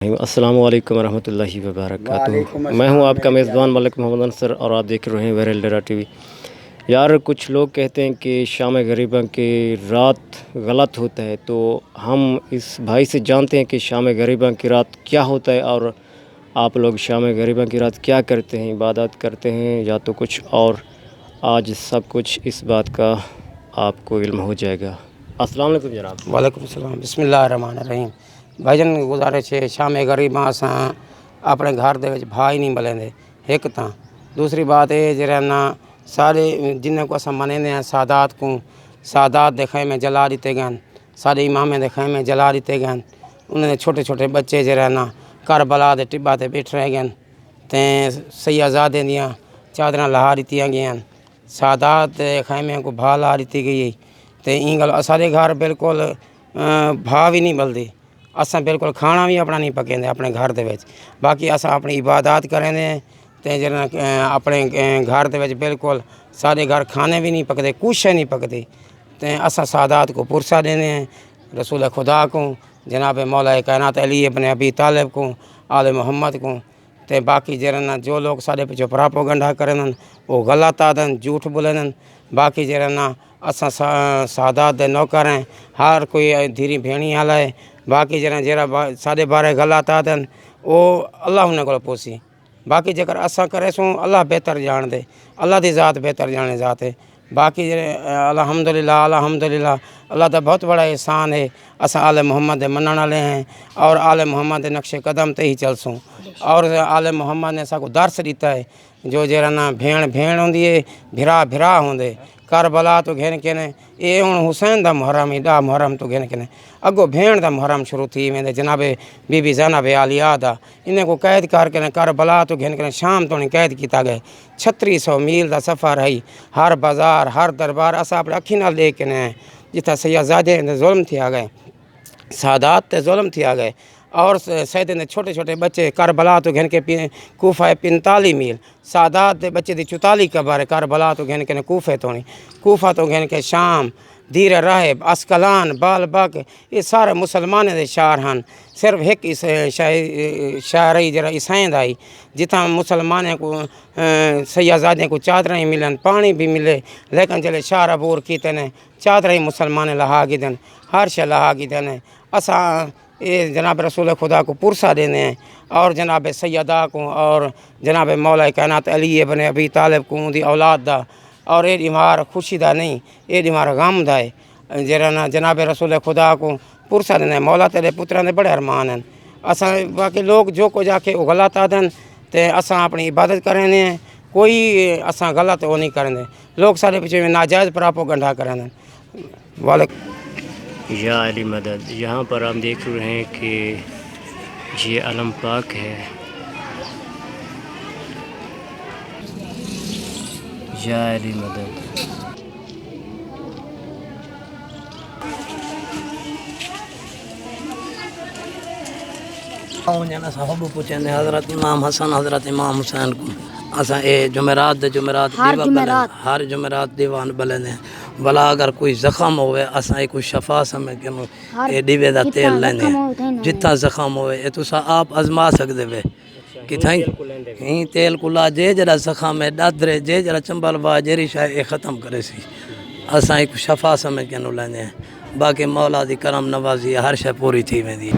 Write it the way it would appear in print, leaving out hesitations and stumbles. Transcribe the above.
السلام علیکم ورحمۃ اللہ وبرکاتہ۔ وعلیکم میں ہوں آپ کا السلام میزبان ملک محمد انصر اور آپ دیکھ رہے ہیں ویرل ڈیرا ٹی وی۔ یار کچھ لوگ کہتے ہیں کہ شام غریباں کی رات غلط ہوتا ہے، تو ہم اس بھائی سے جانتے ہیں کہ شام غریباں کی رات کیا ہوتا ہے، اور آپ لوگ شام غریباں کی رات کیا کرتے ہیں، عبادات کرتے ہیں یا تو کچھ اور۔ آج سب کچھ اس بات کا آپ کو علم ہو جائے گا۔ السلام علیکم جناب۔ وعلیکم السلام۔ بسم اللہ الرحمن الرحیم۔ بھائی جان گزارش ہے، شام غریباں اساں اپنے گھر دے وچ بھائی نہیں ملندے ایک تاں۔ دوسری بات ہے جڑا نا سارے جنہیں کو اساں منیندے ہیں سادات دے خیمے جلا دیتے گئے، سارے امامیں دے خیمے جلا دیتے گئے، انہوں نے چھوٹے چھوٹے بچے جڑا نا کربلا دے ٹبا تے بیٹھ رہ گئے تے سیازادے دیاں چادراں لہا دیتیاں گئیں، سادات دے خیمے کو بھا لا دیتی گئی تے این گل سارے گھر بالکل بھا بھی نہیں ملدی، اساں بالکل کھانا بھی اپنا نہیں پکیندے اپنے گھر دے وچ، باقی اساں اپنی عبادات کریندے تے جڑا اپنے گھر دے وچ بالکل سارے گھر کھانے بھی نہیں پکدے، کچھ نہیں پکدی تے اساں سادات کو پرسہ دیندے ہیں، رسول خدا کو جناب مولا کائنات علی ابن ابی طالب کو، آل محمد کو تے باقی جڑا جو لوگ سارے پچھو پراپوگنڈا کرن وہ غلط آدن جھوٹ بولن، باقی جڑا نا اساں سادات دے نوکر ہیں، ہر کوئی دھیری بھیڑی والا ہے، باقی جڑا سارے بارے غلط آدن وہ اللہ انہیں کو پوسی، باقی جگر اساں کرے سوں اللہ بہتر جان دے، اللہ دی ذات بہتر جانے ذات ہے، باقی الحمدللہ اللہ دا بہت بڑا احسان ہے، اساں آل محمد دے منن والے ہیں اور آل محمد دے نقش قدم تے ہی چلسوں، اور آل محمد نے ساکو درس دیتا ہے جو جڑا نا بھیڑ ہوندی ہے، بھرا ہوندے، کربلا تو گھن کے نے اے ہن حسین دا محرم ہے، 10 محرم تو گھن کے نے اگو بھیڑ دا محرم شروع تھی ویندے جناب بی بی زینب عالیہ دا، انہیں کو قید کر کے کربلا تو گھن کے شام تو نہیں قید کیتا گئے، 3600 میل دا سفر ہے، ہر بازار ہر دربار اساں اپنے اکھی نال دیکھ کے نے جتھا سیازادے ظلم تھیا گئے، سادات تے ظلم تھیا گئے، اور سیدے نے چھوٹے چھوٹے بچے کربلا تو گھن کے کوفہ 45 میل، سادات دے بچے دی 44 قبر کربلا تو گھن کے کوفہ تو گھن کے شام دیر راہب اسکلان بال بک یہ سارے مسلمانے دے شہر ہن، صرف ایک شہر ہے جڑا عیسائیں دا ہی جتھاں مسلمانے کو سیازادیں کو چادریں ہی ملن پانی بھی ملے، لیکن جلے شہر عبور کیتے نے چادریں ہی مسلمانے لہا گی دن، ہر شے لہا گی دن، اساں جناب رسول خدا کو پرسہ دینے ہیں اور جناب سیدہ کو اور جناب مولا کائنات علی ابن ابی طالب کو دی اولاد دا، اور اے بیمار خوشی دا نہیں اے بیمار غم دا ہے جڑا نا جناب رسول خدا کو پرسہ دینے ہیں، مولا تیرے پتراں دے بڑے ارمان ہیں، اساں باقی لوگ جو کچھ آکے وہ غلط آدن تے اساں اپنی عبادت کرنے ہیں، کوئی اساں غلط وہ نہیں کرنے، لوگ سارے پیچھے میں ناجائز پراپوگنڈا کرنے۔ یا علی مدد۔ یہاں پر ہم دیکھ رہے ہیں کہ یہ علم پاک ہے، یا علی مدد۔ صحابہ پوچھیں حضرت امام حسن حضرت امام حسین کو اساں اے جمعرات ہر جمعرات دیوان بلندے بلا اگر کوئی زخم ہوئے اساں کوئی شفا سمجھ کے اے دیوے دا تیل لینے جتھا زخم ہوئے اے تساں آپ ازما سکدے وے کتھائیں ہی تیل کلا جے جڑا زخم ہے ڈادرے جے جڑا چمبل وا جیری شے اے ختم کرے سی، اساں ایک شفا سمجھ کے لینے باقی مولا دی کرم نوازی ہر شے پوری تھی ویندی۔